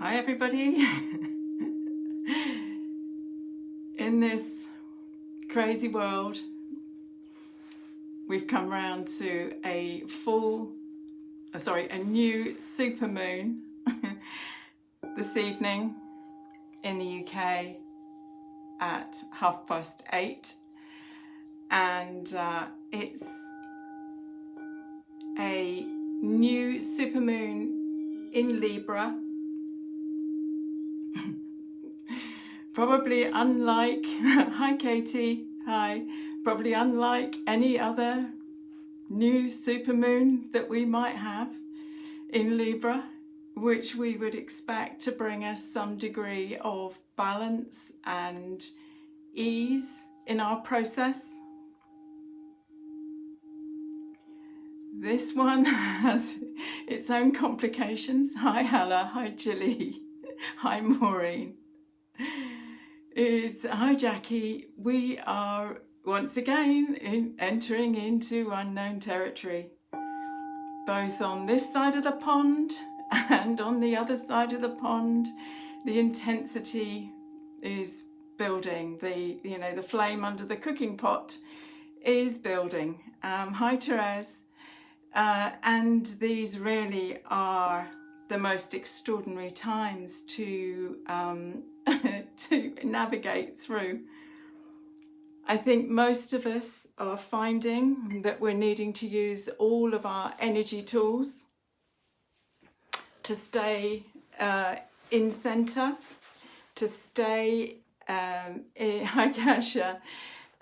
Hi everybody. In this crazy world, we've come round to a new supermoon this evening in the UK at 8:30, and it's a new supermoon in Libra. Probably unlike, hi Katie, hi, probably unlike any other new supermoon that we might have in Libra, which we would expect to bring us some degree of balance and ease in our process. This one has its own complications. Hi Hella, hi Jilly, hi Maureen. Hi Jackie, we are once again entering into unknown territory, both on this side of the pond and on the other side of the pond. The intensity is building, the flame under the cooking pot is building. Hi Therese, and these really are the most extraordinary times to to navigate through. I think most of us are finding that we're needing to use all of our energy tools to stay in centre, to stay hi Kasha,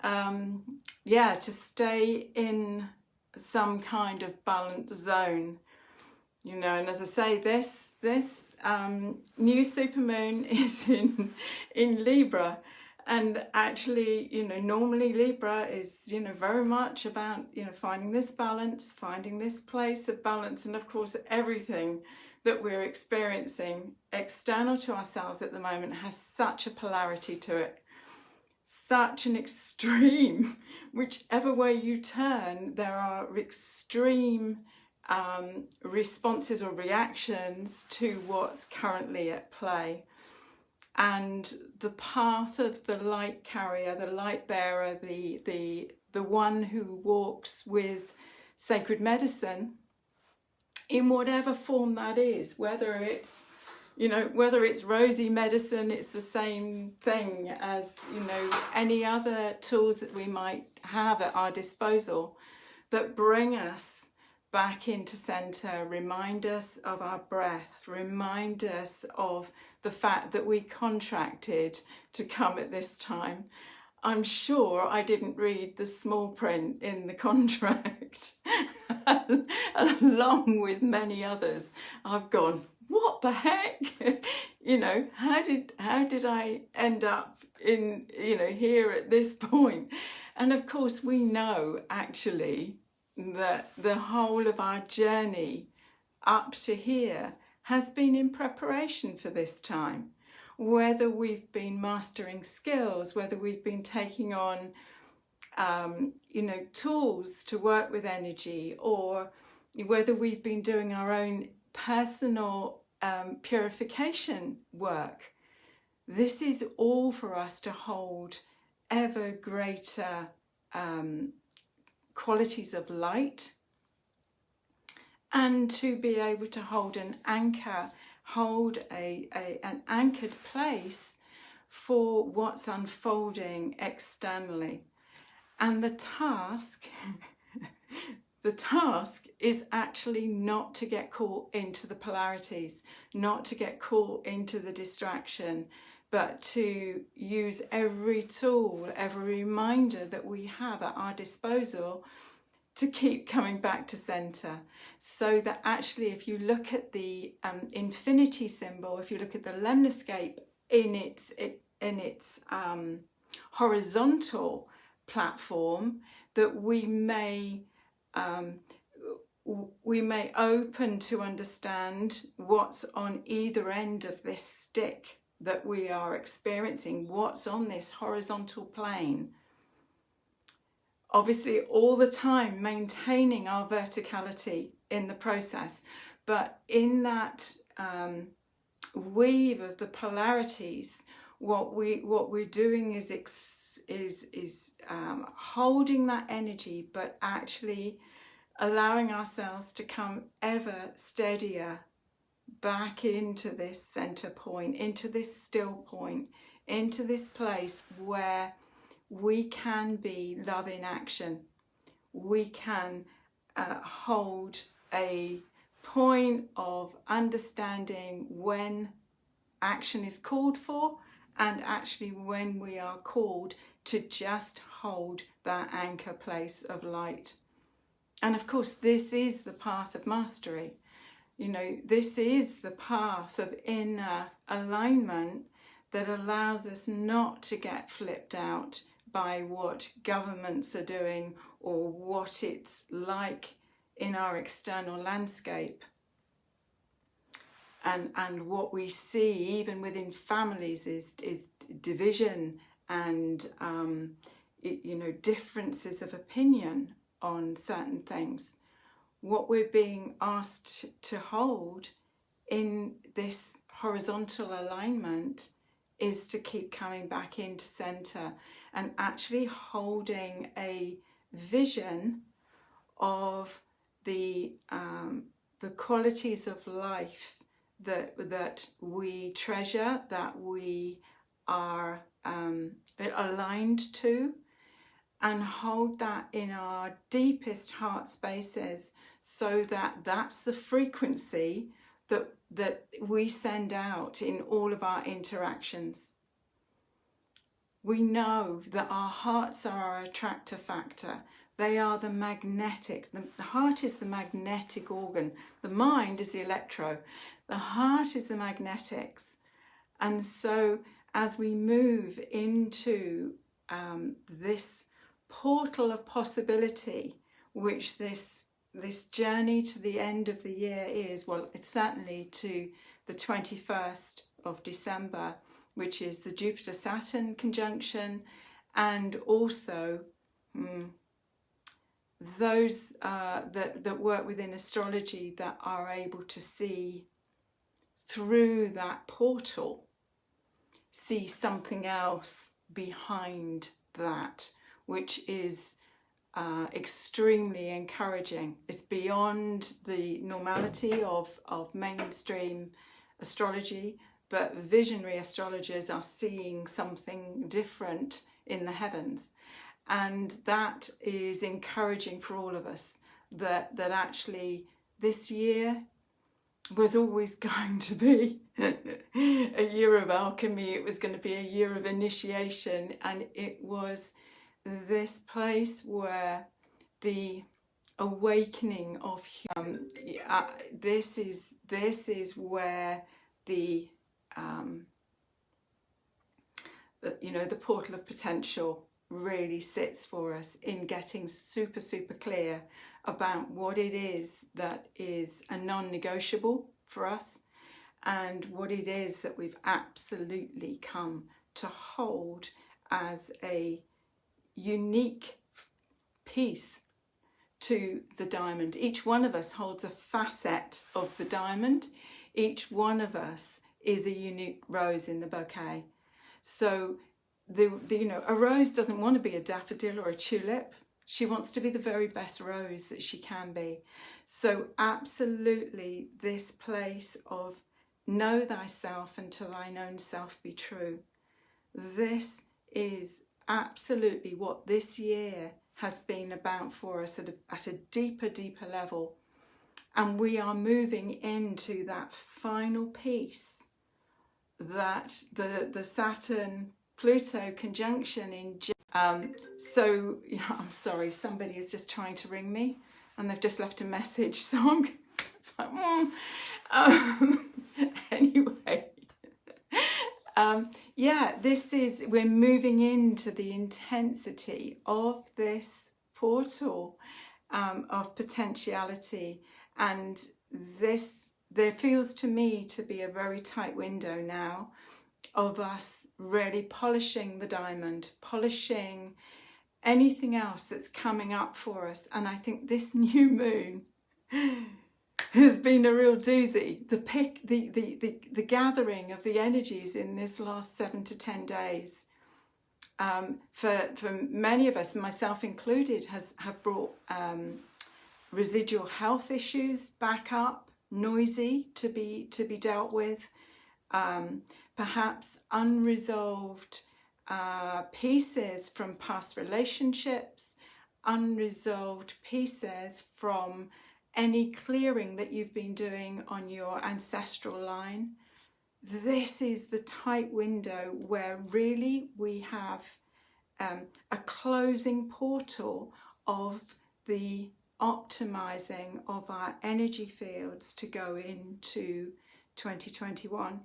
to stay in some kind of balanced zone. And as I say, this new supermoon is in Libra, and actually, normally Libra is, very much about, finding this balance, finding this place of balance, and of course everything that we're experiencing external to ourselves at the moment has such a polarity to it, such an extreme. Whichever way you turn, there are extreme responses or reactions to what's currently at play. And the path of the light carrier, the light bearer, the one who walks with sacred medicine, in whatever form that is, whether it's rosy medicine, it's the same thing as any other tools that we might have at our disposal that bring us back into centre, remind us of our breath, remind us of the fact that we contracted to come at this time. I'm sure I didn't read the small print in the contract, along with many others. I've gone, what the heck? How did I end up in, here at this point? And of course we know actually that the whole of our journey up to here has been in preparation for this time. Whether we've been mastering skills, whether we've been taking on, tools to work with energy, or whether we've been doing our own personal purification work, this is all for us to hold ever greater qualities of light, and to be able to hold an anchor, hold an anchored place for what's unfolding externally. And the task is actually not to get caught into the polarities, not to get caught into the distraction, but to use every tool, every reminder that we have at our disposal to keep coming back to centre. So that actually, if you look at the infinity symbol, if you look at the lemniscape in its horizontal platform, that we may open to understand what's on either end of this stick that we are experiencing, what's on this horizontal plane. Obviously all the time maintaining our verticality in the process, but in that weave of the polarities, what we're doing is holding that energy, but actually allowing ourselves to come ever steadier back into this center point, into this still point, into this place where we can be love in action. We can hold a point of understanding when action is called for, and actually when we are called to just hold that anchor place of light. And of course, this is the path of mastery. You know, this is the path of inner alignment that allows us not to get flipped out by what governments are doing or what it's like in our external landscape. And what we see even within families is division and differences of opinion on certain things. What we're being asked to hold in this horizontal alignment is to keep coming back into center and actually holding a vision of the qualities of life that we treasure, that we are aligned to, and hold that in our deepest heart spaces, so that that's the frequency that we send out in all of our interactions. We know that our hearts are our attractor factor. They are the magnetic. The heart is the magnetic organ. The mind is the electro. The heart is the magnetics. And so as we move into this portal of possibility, which this journey to the end of the year is, well, it's certainly to the 21st of December, which is the Jupiter-Saturn conjunction, and also those that work within astrology that are able to see through that portal, see something else behind that, which is extremely encouraging. It's beyond the normality of mainstream astrology, but visionary astrologers are seeing something different in the heavens. And that is encouraging for all of us, that actually this year was always going to be a year of alchemy. It was going to be a year of initiation, and it was this place where the awakening of this is where the portal of potential really sits for us, in getting super clear about what it is that is a non-negotiable for us, and what it is that we've absolutely come to hold as a unique piece to the diamond. Each one of us holds a facet of the diamond. Each one of us is a unique rose in the bouquet. So a rose doesn't want to be a daffodil or a tulip. She wants to be the very best rose that she can be. So absolutely, this place of know thyself and to thine own self be true. This is absolutely what this year has been about for us at a deeper level. And we are moving into that final piece, that the Saturn-Pluto conjunction in so I'm sorry, somebody is just trying to ring me and they've just left a message, so it's like anyway, we're moving into the intensity of this portal of potentiality, and there feels to me to be a very tight window now of us really polishing the diamond, polishing anything else that's coming up for us. And I think this new moon has been a real doozy. The gathering of the energies in this last 7 to 10 days, for many of us, myself included, have brought residual health issues back up, noisy to be dealt with, perhaps unresolved pieces from past relationships, unresolved pieces from any clearing that you've been doing on your ancestral line. This is the tight window where really we have a closing portal of the optimizing of our energy fields to go into 2021.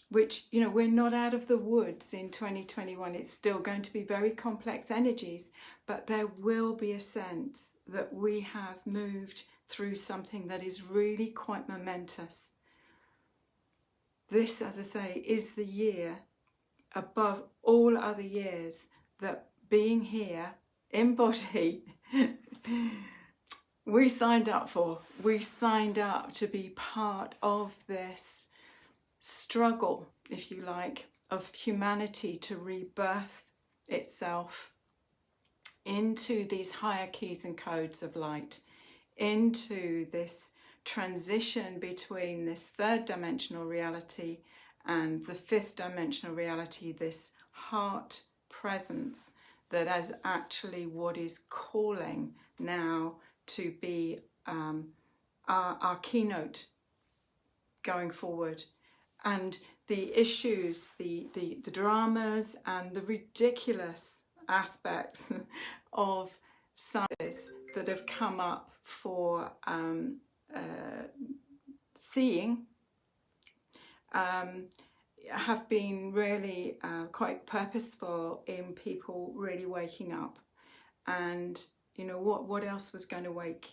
Which, you know, we're not out of the woods in 2021. It's still going to be very complex energies, but there will be a sense that we have moved through something that is really quite momentous. This, as I say, is the year above all other years that being here in body, we signed up for. We signed up to be part of this struggle, if you like, of humanity to rebirth itself into these higher keys and codes of light, into this transition between this third dimensional reality and the fifth dimensional reality, this heart presence that is actually what is calling now to be our keynote going forward. And the issues, the dramas and the ridiculous aspects of science that have come up for seeing have been really quite purposeful in people really waking up. And you know, what else was going to wake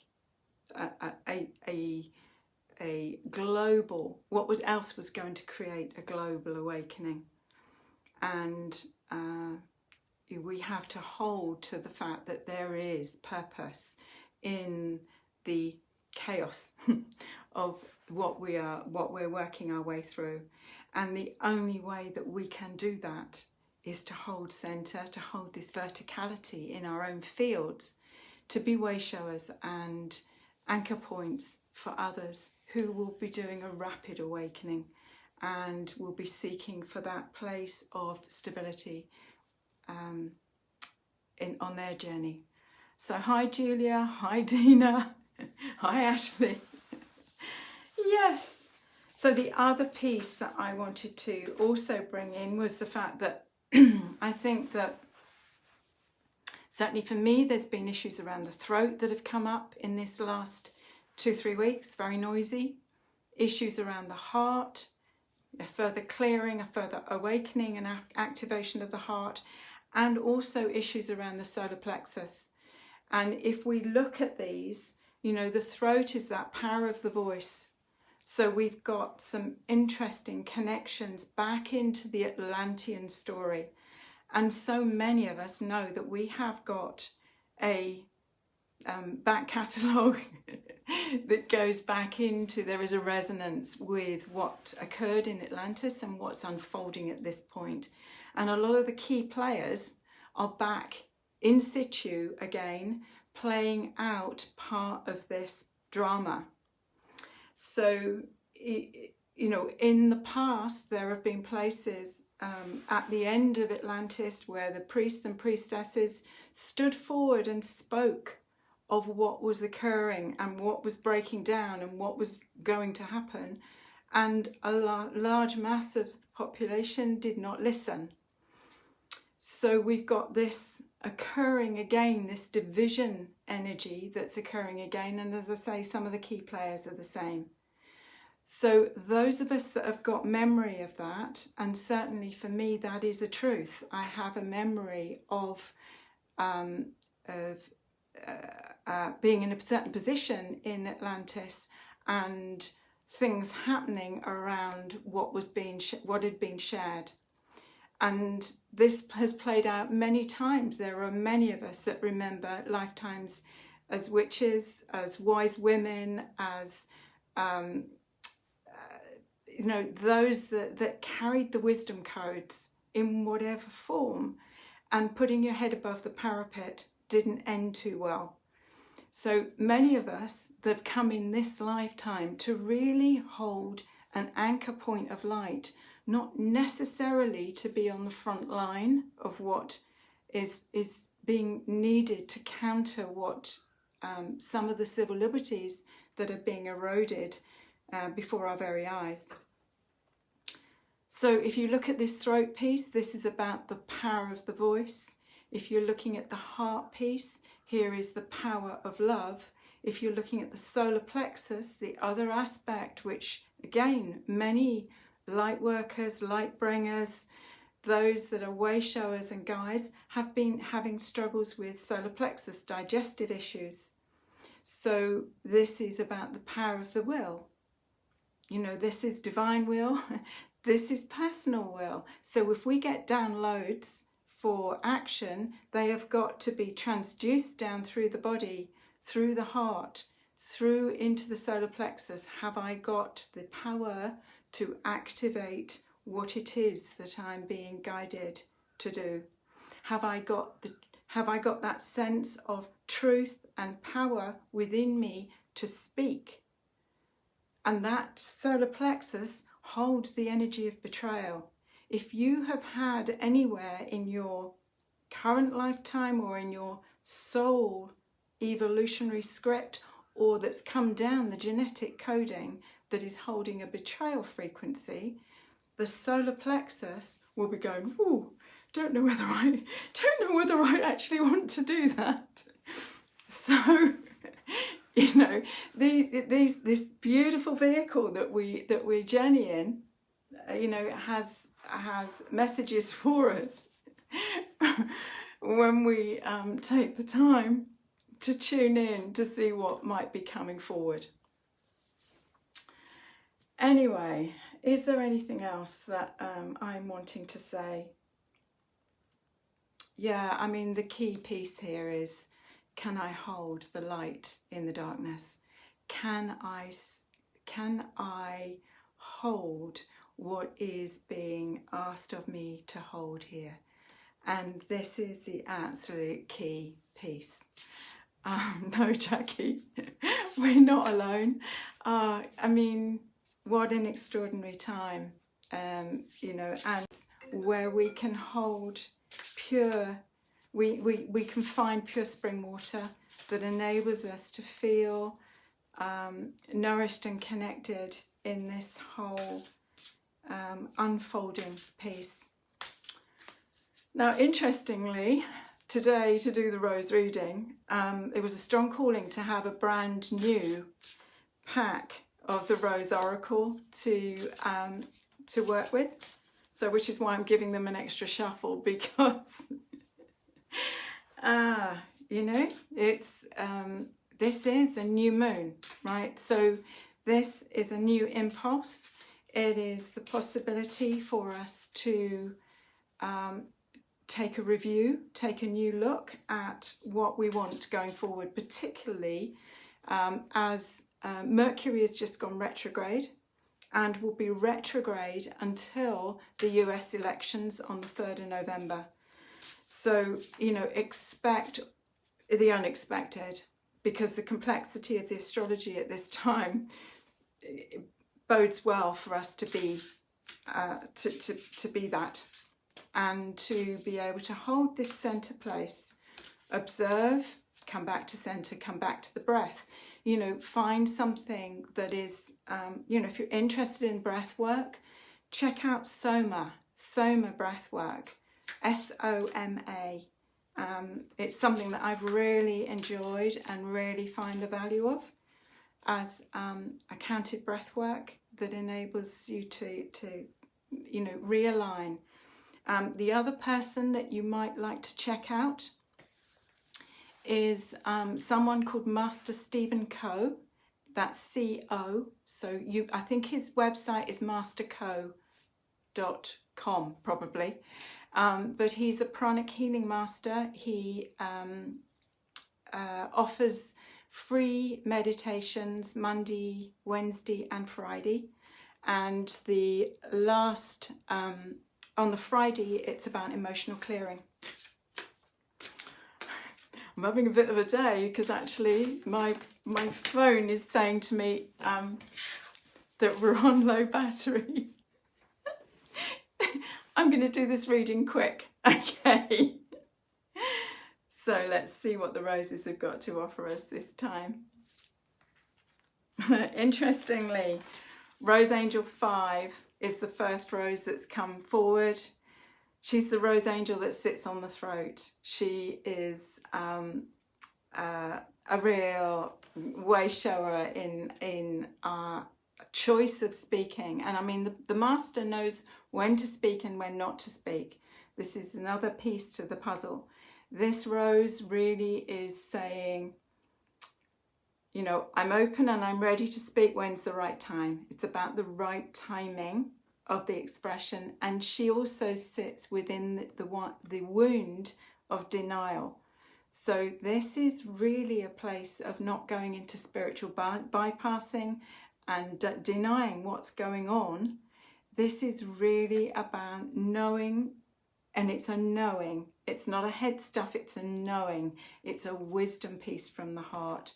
a global, else was going to create a global awakening? And we have to hold to the fact that there is purpose in the chaos of what we're working our way through. And the only way that we can do that is to hold center, to hold this verticality in our own fields, to be way showers and anchor points for others who will be doing a rapid awakening and will be seeking for that place of stability on their journey. So hi Julia, hi Dina, hi Ashley. Yes. So the other piece that I wanted to also bring in was the fact that I think that certainly for me there's been issues around the throat that have come up in this last 2-3 weeks, very noisy. Issues around the heart, a further clearing, a further awakening and activation of the heart, and also issues around the solar plexus. And if we look at these, you know, the throat is that power of the voice. So we've got some interesting connections back into the Atlantean story. And so many of us know that we have got a back catalogue that goes back into, there is a resonance with what occurred in Atlantis and what's unfolding at this point. And a lot of the key players are back in situ again, playing out part of this drama. So, you know, in the past, there have been places at the end of Atlantis where the priests and priestesses stood forward and spoke of what was occurring and what was breaking down and what was going to happen. And a large mass of the population did not listen. So we've got this occurring again, this division energy that's occurring again. And as I say, some of the key players are the same. So those of us that have got memory of that, and certainly for me, that is a truth. I have a memory of being in a certain position in Atlantis and things happening around what had been shared. And this has played out many times. There are many of us that remember lifetimes witches, as wise women, as you know, those that carried the wisdom codes in whatever form, and putting your head above the parapet didn't end too well. So many of us that have come in this lifetime to really hold an anchor point of light, not necessarily to be on the front line of what is being needed to counter what some of the civil liberties that are being eroded before our very eyes. So if you look at this throat piece, this is about the power of the voice. If you're looking at the heart piece, here is the power of love. If you're looking at the solar plexus, the other aspect, which again, many light workers, light bringers, those that are way showers and guides have been having struggles with solar plexus, digestive issues. So this is about the power of the will. You know, this is divine will, this is personal will. So if we get downloads for action, they have got to be transduced down through the body, through the heart, through into the solar plexus. Have I got the power to activate what it is that I'm being guided to do? Have I got that sense of truth and power within me to speak? And that solar plexus holds the energy of betrayal. If you have had anywhere in your current lifetime or in your soul evolutionary script, or that's come down the genetic coding that is holding a betrayal frequency, the solar plexus will be going, ooh, don't know whether I actually want to do that. So, you know, this beautiful vehicle that we're journeying, you know, has messages for us when we take the time to tune in to see what might be coming forward. Anyway, is there anything else that I'm wanting to say? Yeah, I mean, the key piece here is, can I hold the light in the darkness? Can I hold what is being asked of me to hold here? And this is the absolute key piece. No, Jackie, we're not alone. I mean, what an extraordinary time, you know, and where we can hold pure, we can find pure spring water that enables us to feel nourished and connected in this whole unfolding piece. Now, interestingly, today to do the rose reading, it was a strong calling to have a brand new pack of the Rose Oracle to work with. So, which is why I'm giving them an extra shuffle, because you know, it's this is a new moon, right? So this is a new impulse. It is the possibility for us to take a review, take a new look at what we want going forward, particularly as Mercury has just gone retrograde and will be retrograde until the US elections on the 3rd of November. So, you know, expect the unexpected, because the complexity of the astrology at this time bodes well for us to be to be that, and to be able to hold this center place, observe, come back to center, come back to the breath. You know, find something that is, you know, if you're interested in breath work, check out Soma breath work, S-O-M-A. It's something that I've really enjoyed and really find the value of as a counted breath work that enables you to you know, realign. The other person that you might like to check out is someone called Master Stephen Coe. That's C-O. So I think his website is masterco.com probably. But he's a pranic healing master. He offers free meditations Monday, Wednesday and Friday. And the last, on the Friday, it's about emotional clearing. I'm having a bit of a day because actually my phone is saying to me that we're on low battery. I'm going to do this reading quick, okay? So let's see what the roses have got to offer us this time. Interestingly, Rose Angel 5 is the first rose that's come forward. She's the rose angel that sits on the throat. She is a real way shower in our choice of speaking. And I mean, the master knows when to speak and when not to speak. This is another piece to the puzzle. This rose really is saying, you know, I'm open and I'm ready to speak when's the right time. It's about the right timing of the expression. And she also sits within the wound of denial. So this is really a place of not going into spiritual bypassing and denying what's going on. This is really about knowing, and it's a knowing. It's not a head stuff, it's a knowing. It's a wisdom piece from the heart.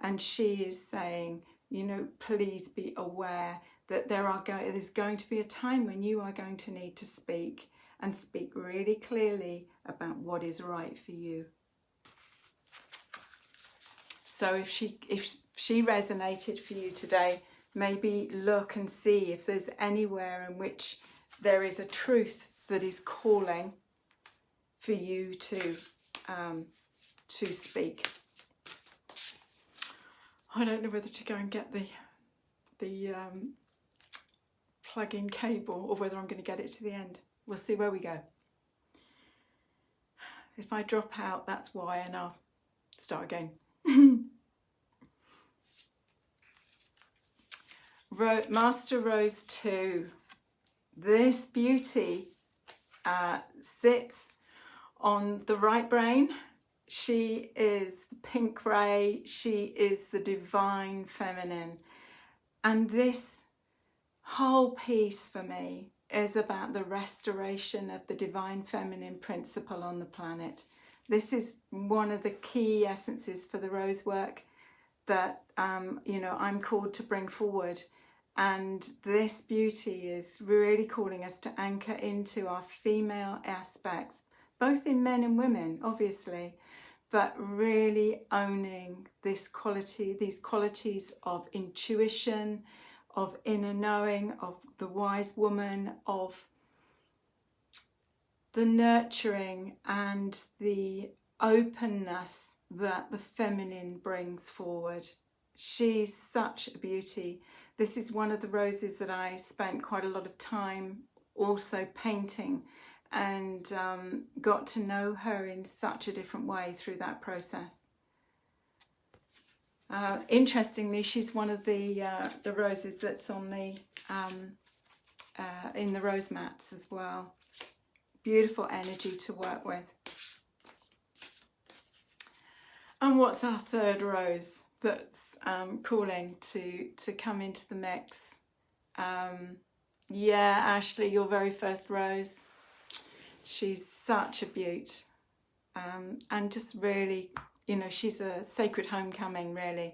And she is saying, you know, please be aware that there's going to be a time when you are going to need to speak, and speak really clearly about what is right for you. So if she resonated for you today, maybe look and see if there's anywhere in which there is a truth that is calling for you to speak. I don't know whether to go and get the plug-in cable or whether I'm going to get it to the end. We'll see where we go. If I drop out, that's why, and I'll start again. Master Rose 2. This beauty sits on the right brain. She is the pink ray. She is the divine feminine. And this whole piece for me is about the restoration of the divine feminine principle on the planet. This is one of the key essences for the rose work that you know, I'm called to bring forward. And this beauty is really calling us to anchor into our female aspects, both in men and women, obviously, but really owning this quality, these qualities of intuition, of inner knowing, of the wise woman, of the nurturing and the openness that the feminine brings forward. She's such a beauty. This is one of the roses that I spent quite a lot of time also painting, and got to know her in such a different way through that process. Interestingly, she's one of the roses that's on the in the rose mats as well. Beautiful energy to work with. And what's our third rose that's calling to come into the mix? Yeah, Ashley, your very first rose. She's such a beaut, and just really, you know, she's a sacred homecoming, really.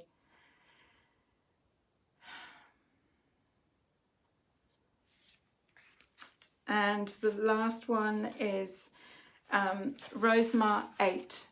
And the last one is Rosemar 8.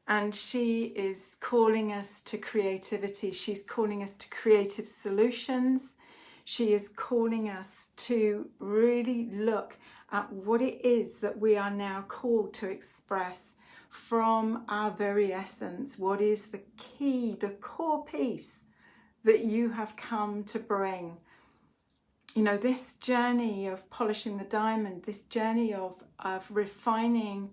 And she is calling us to creativity. She's calling us to creative solutions. She is calling us to really look at what it is that we are now called to express from our very essence. What is the key, the core piece that you have come to bring? You know, this journey of polishing the diamond, this journey of refining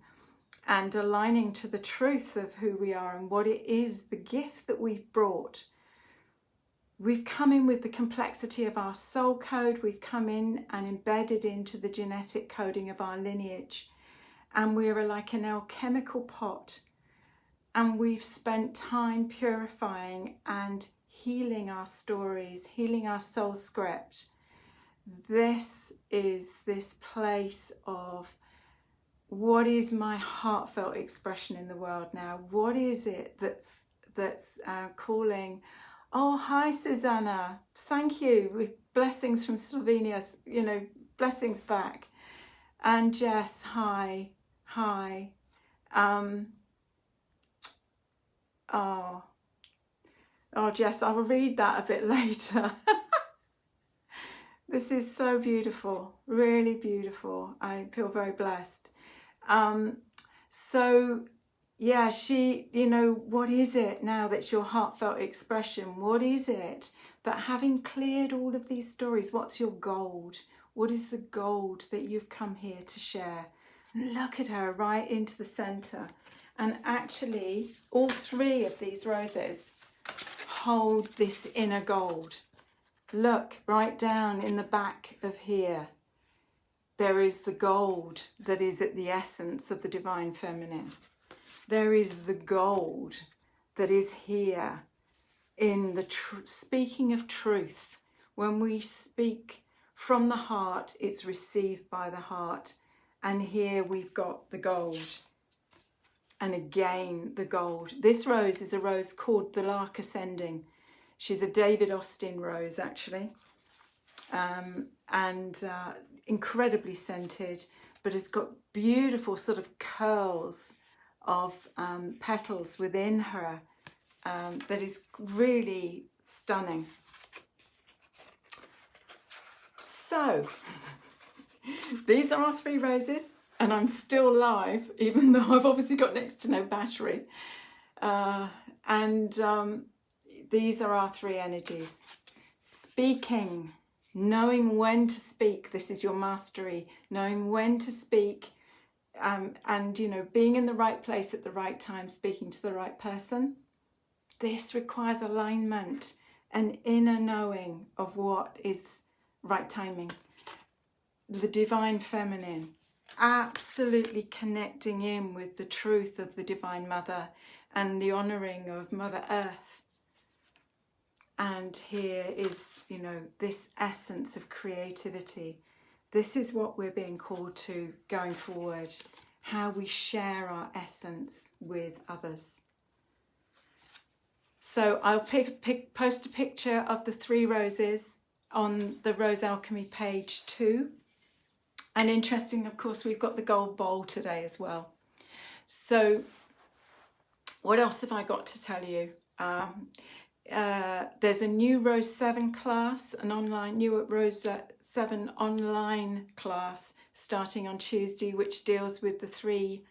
and aligning to the truth of who we are and what it is, the gift that we've brought. We've come in with the complexity of our soul code. We've come in and embedded into the genetic coding of our lineage. And we're like an alchemical pot. and we've spent time purifying and healing our stories, healing our soul script, this is this place of what is my heartfelt expression in the world now? What is it that's calling? Oh, hi, Susanna. Thank you. With blessings from Slovenia, you know, blessings back. And Jess, hi. Hi. Oh, Jess, I'll read that a bit later. This is so beautiful, really beautiful. I feel very blessed. So yeah, you know, what is it now that's your heartfelt expression? What is it that, having cleared all of these stories, what's your gold? What is the gold that you've come here to share? Look at her right into the center. And actually, all three of these roses hold this inner gold. Look right down in the back of here. There is the gold that is at the essence of the divine feminine. There is the gold that is here in the speaking of truth. When we speak from the heart, it's received by the heart. And here we've got the gold. And again, the gold. This rose is a rose called the Lark Ascending. She's a David Austin rose, actually. Incredibly scented, but it's got beautiful sort of curls of petals within her that is really stunning. So, these are our three roses, and I'm still live, even though I've obviously got next to no battery. These are our three energies. Speaking, knowing when to speak. This is your mastery. Knowing when to speak, and you know, being in the right place at the right time, speaking to the right person. This requires alignment, an inner knowing of what is right timing. The divine feminine, absolutely connecting in with the truth of the Divine Mother and the honouring of Mother Earth. And here is, you know, this essence of creativity. This is what we're being called to going forward, how we share our essence with others. So I'll post a picture of the three roses on the Rose Alchemy page 2. And interesting, of course, we've got the gold bowl today as well. So what else have I got to tell you? There's a new Rose 7 class, an online, new Rose 7 online class starting on Tuesday, which deals with the three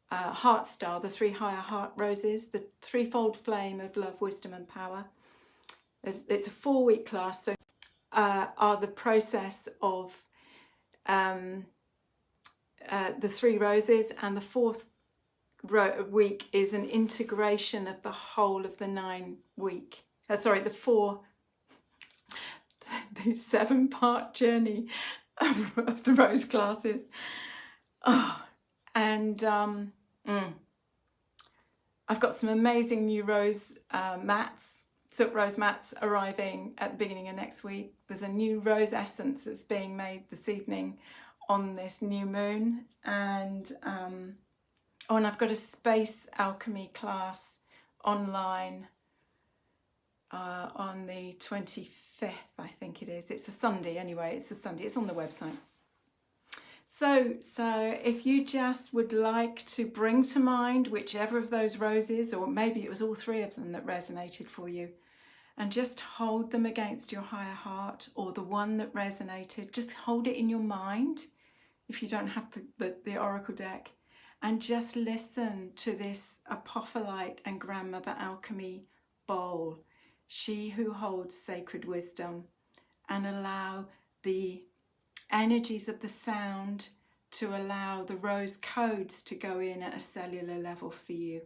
heart star, the three higher heart roses, the threefold flame of love, wisdom and power. It's a 4-week class, so are the process of the three roses, and the 4th week is an integration of the whole of the 9-week. The 7-part journey of the rose classes. I've got some amazing new rose mats, silk rose mats, arriving at the beginning of next week. There's a new rose essence that's being made this evening on this new moon, and I've got a space alchemy class online on the 25th, I think it is. It's a Sunday anyway. It's a Sunday. It's on the website. So if you just would like to bring to mind whichever of those roses, or maybe it was all three of them that resonated for you, and just hold them against your higher heart, or the one that resonated, just hold it in your mind if you don't have the oracle deck, and just listen to this apophyllite and grandmother alchemy bowl, she who holds sacred wisdom, and allow the energies of the sound to allow the rose codes to go in at a cellular level for you.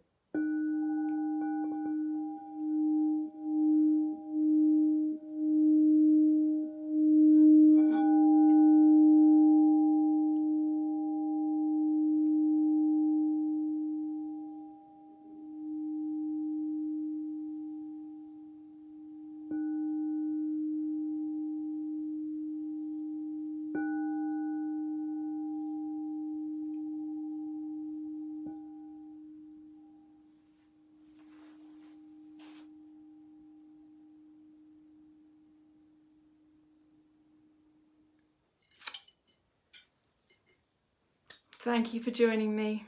Thank you for joining me.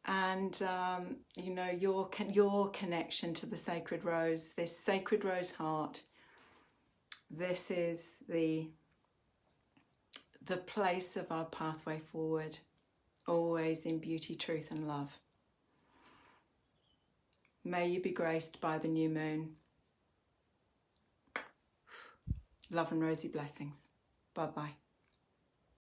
And you know, your connection to the sacred rose, this sacred rose heart, this is the place of our pathway forward, always in beauty, truth and love. May you be graced by the new moon. Love and rosy blessings. Bye-bye.